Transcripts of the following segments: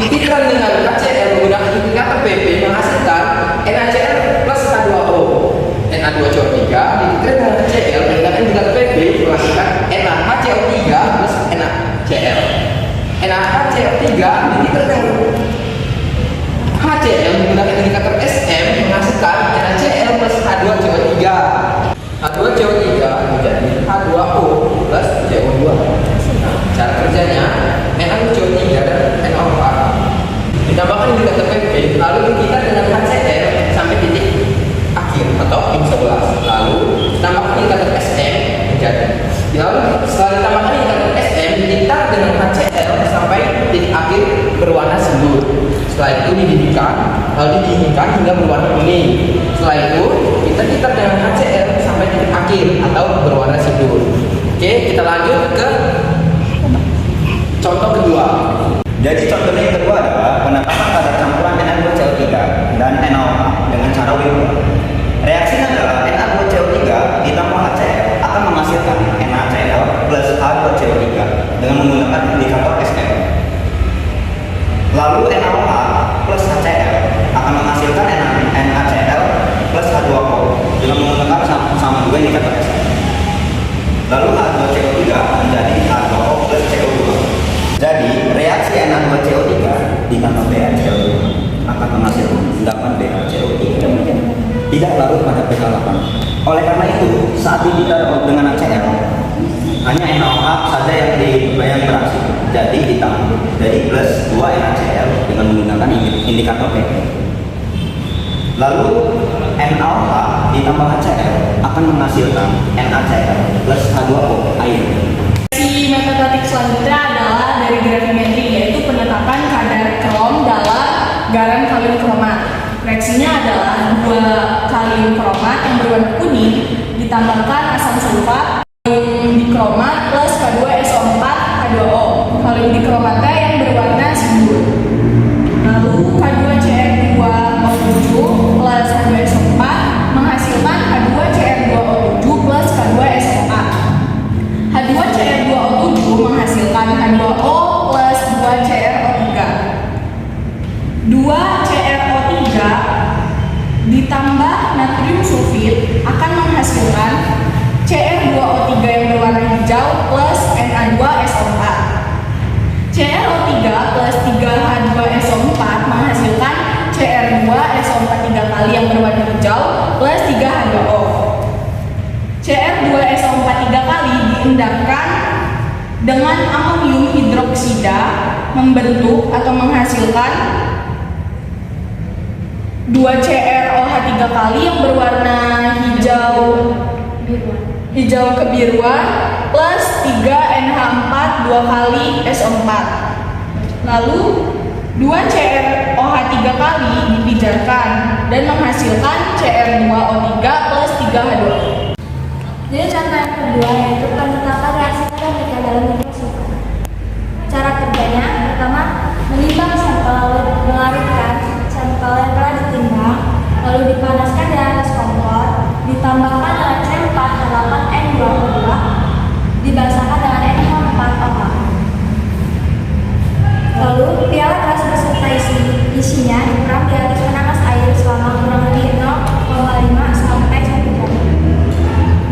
dititikkan dengan HCl menggunakan indikator PP menghasilkan NaCl plus H2O. Na2CO3 dititikkan dengan HCl menggunakan indikator PP menghasilkan NaHCO3 plus NaCl. NaHCO3 dititikkan dengan HCl menggunakan indikator SM menghasilkan NaCl plus H2CO3. H2CO3 menjadi H2O plus CO2. Nah, cara kerjanya Na2CO3 dan NO4 ditambahkan indikator PP lalu dikitar dengan HCl sampai titik akhir atau pin 11. Lalu ditambahkan indikator SM menjadi. Lalu setelah ditambahkan indikator SM dikitar dengan HCl sampai titik akhir berwarna sindur. Setelah itu dididihkan, lalu didinginkan hingga berwarna kuning. Setelah itu kita kitar dengan HCl sampai titik akhir atau berwarna sindur. Oke, kita lanjut ke contoh kedua. Jadi contohnya yang kedua adalah penetapan kadar campuran Na2CO3 dan NaOH dengan cara Wigner. Reaksinya adalah Na2CO3 ditambah HCl akan menghasilkan NaCl plus H2CO3 dengan menggunakan indikator SM. Lalu NaOH plus HCl akan menghasilkan NaCl plus H2O dengan menggunakan sama juga indikator SM. Lalu H2CO3 menjadi H2O plus CO2. Jadi reaksi Na2CO3 ditambah BaCO2 akan menghasilkan endapan BaCO3 tidak larut pada pH 8. Oleh karena itu saat dikitar dengan HCl hanya NaOH saja yang bereaksi. Jadi plus 2 NaCl dengan menggunakan indikator PP. Lalu NaOH ditambah HCl akan menghasilkan NaCl plus H2O air. Metodologi selanjutnya adalah dari gravimetri, yaitu penetapan kadar krom dalam garam kalium kromat. Reaksinya adalah 2 kalium kromat yang berwarna kuning ditambahkan asam sulfat kalium dikromat plus K2SO4 H2O. Kalium dikromatnya yang berwarna sindur. Lalu K2Cr2O7 plus H2SO4 menghasilkan H2Cr2O7 plus K2SO4. H2Cr2O7 menghasilkan H2O plus 2CrO3. 2CrO3 ditambah natrium sulfit akan menghasilkan Cr2O3 yang berwarna hijau plus Na2SO4. Cr2O3 plus 3H2SO4 menghasilkan Cr2SO4 3 kali yang berwarna hijau plus 3H2O. Cr2SO4 3 kali diendapkan dengan amonium hidroksida membentuk atau menghasilkan 2CrOH 3 kali yang berwarna hijau kebiruan plus 3NH4 2 kali SO4. Lalu 2CrOH 3 kali dipijarkan dan menghasilkan Cr2O3 plus 3H2O. Jadi contoh yang kedua yaitu penetapan reaksi keramika dalam mikroskop. Cara kerjanya pertama menimbang sampel lalu melarutkan sampel yang telah ditimbang lalu dipanaskan di atas kompor, ditambahkan dengan C4H8N2O2, dibasahkan dengan NH4OH. Lalu piala gelas beserta isinya diperam di atas penapas air selama kurang lebih 0,5 sampai 1 jam.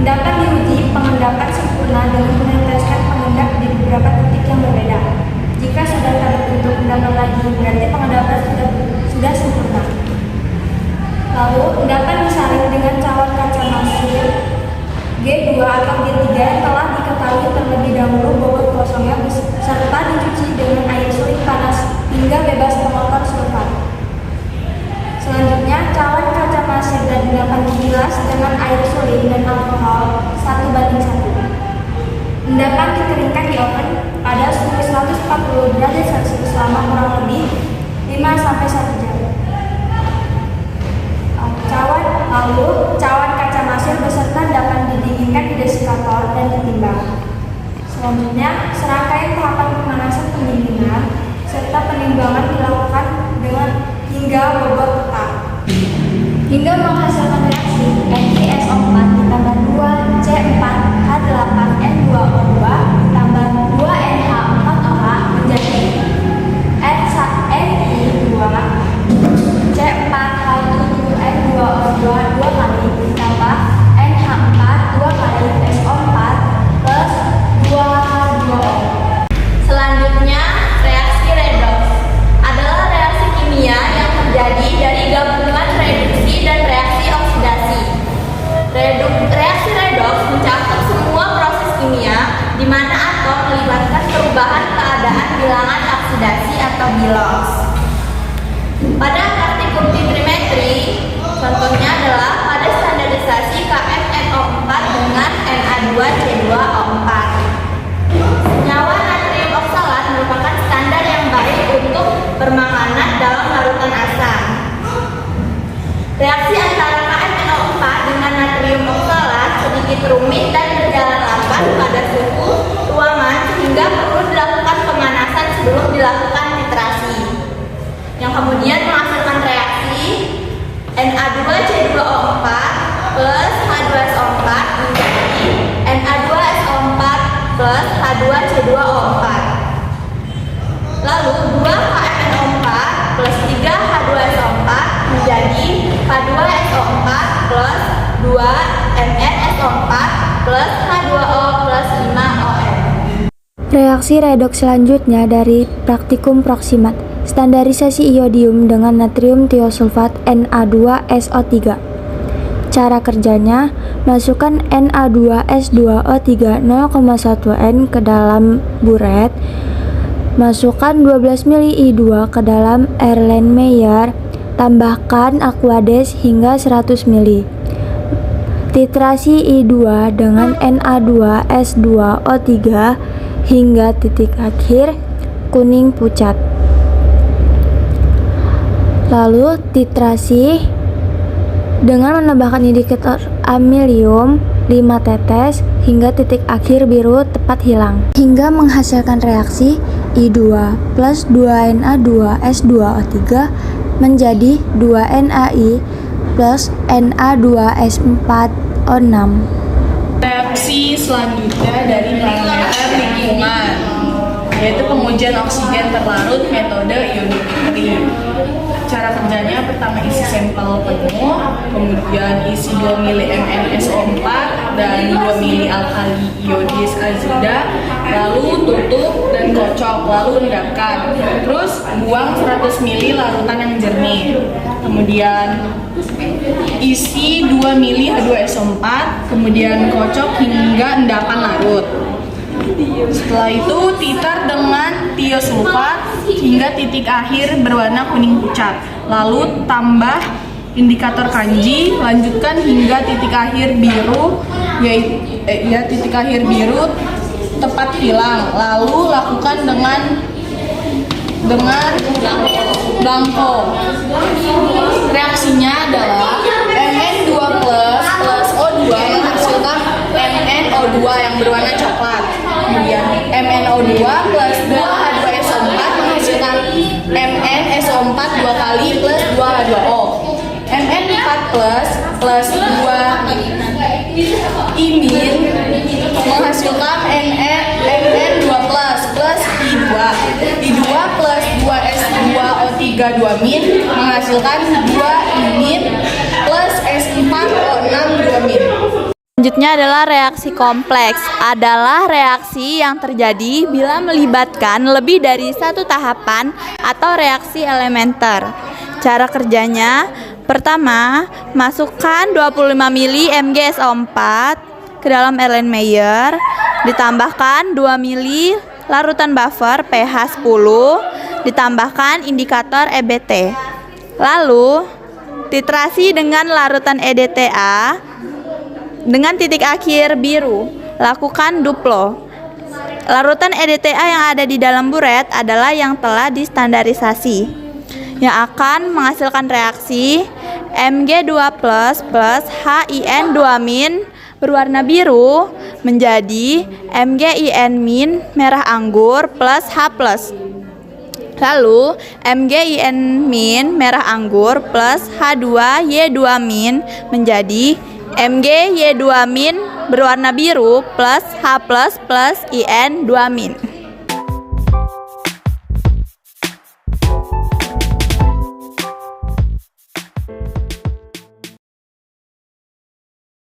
Dapat diuji pengendapan sempurna dengan meneteskan pengendap di beberapa titik yang berbeda. Jika sudah terbentuk endapan lagi, berarti pengendapan sudah sempurna. Lalu endapan disaring dengan cawan kaca masker G2 atau G3 yang telah diketahui terlebih dahulu bobot kosongnya serta dicuci dengan air sulit panas hingga bebas pengotor sulfat. Selanjutnya, cawan kaca pasir dan endapan dibilas dengan air sulit dan alkohol 1:1. Endapan dikeringkan di oven pada suhu 140 derajat Celcius selama kurang lebih 5-1 jam. Cawan kaca pasir beserta endapan didinginkan di desikator dan ditimbang. Selanjutnya, serangkaian tahapan pemanasan pendinginan serta penimbangan dilakukan dengan hingga bobot tetap. Hingga menghasilkan reaksi NiSO4 ditambah 2C4H8N2O2 ditambah 2NH4OH menjadi N stabilos. Pada praktikum trimetri, contohnya adalah pada standarisasi KMNO4 dengan Na2C2O4. Senyawa natrium oksalat merupakan standar yang baik untuk permanganan dalam larutan asam. Reaksi antara KMNO4 dengan natrium oksalat sedikit rumit dan berjalan lambat pada suhu ruangan sehingga perlu dilakukan pemanasan sebelum dilakukan titrasi, yang kemudian menghasilkan reaksi Na2C2O4 plus H2SO4 menjadi Na2SO4 plus H2C2O4. Lalu 2KMNO4 plus 3H2SO4 menjadi H2SO4 plus 2MnSO4 plus H2O plus 5ON. Reaksi redoks selanjutnya dari praktikum proksimat, standarisasi iodium dengan natrium tiosulfat Na2SO3. Cara kerjanya, masukkan Na2S2O3 0,1 N ke dalam buret, masukkan 12 ml I2 ke dalam Erlenmeyer, tambahkan Aquades hingga 100 ml. Titrasi I2 dengan Na2S2O3 hingga titik akhir kuning pucat. Lalu titrasi dengan menambahkan indikator amilium 5 tetes hingga titik akhir biru tepat hilang, hingga menghasilkan reaksi I2 plus 2Na2S2O3 menjadi 2NaI plus Na2S4O6. Reaksi selanjutnya dari parameter lingkungan, yaitu pengujian oksigen terlarut metode ionometri. Cara kerjanya, pertama isi sampel penuh, kemudian isi 2 ml MnSO4 dan 2 ml alkali iodis azida, lalu tutup dan kocok, lalu endapkan. Terus buang 100 ml larutan yang jernih. Kemudian isi 2 ml H2SO4, kemudian kocok hingga endapan larut. Setelah itu titer dengan tiosulfat hingga titik akhir berwarna kuning pucat. Lalu tambah indikator kanji, lanjutkan hingga titik akhir biru, titik akhir biru tepat hilang. Lalu lakukan dengan blanco. Reaksinya adalah Mn2 plus O2 menghasilkan MnO2 yang berwarna coklat. Kemudian MnO2 plus 2H2SO4 menghasilkan MnSO4 2 kali plus 2H2O. Mn4 plus 2 imin menghasilkan Mn2 plus I2. I2 plus 2S2O3 2 min menghasilkan 2 imin plus S4O6 2 min. Selanjutnya adalah reaksi kompleks, adalah reaksi yang terjadi bila melibatkan lebih dari satu tahapan atau reaksi elementer. Cara kerjanya, pertama, masukkan 25 ml MgSO4 ke dalam Erlenmeyer, ditambahkan 2 ml larutan buffer pH 10, ditambahkan indikator EBT. Lalu, titrasi dengan larutan EDTA dengan titik akhir biru, lakukan duplo. Larutan EDTA yang ada di dalam buret adalah yang telah distandarisasi, yang akan menghasilkan reaksi Mg2 plus HIN2 min berwarna biru menjadi MgIN min merah anggur plus H plus. Lalu MgIN min merah anggur plus H2Y2 min menjadi MgY2 min berwarna biru plus H plus IN2 min.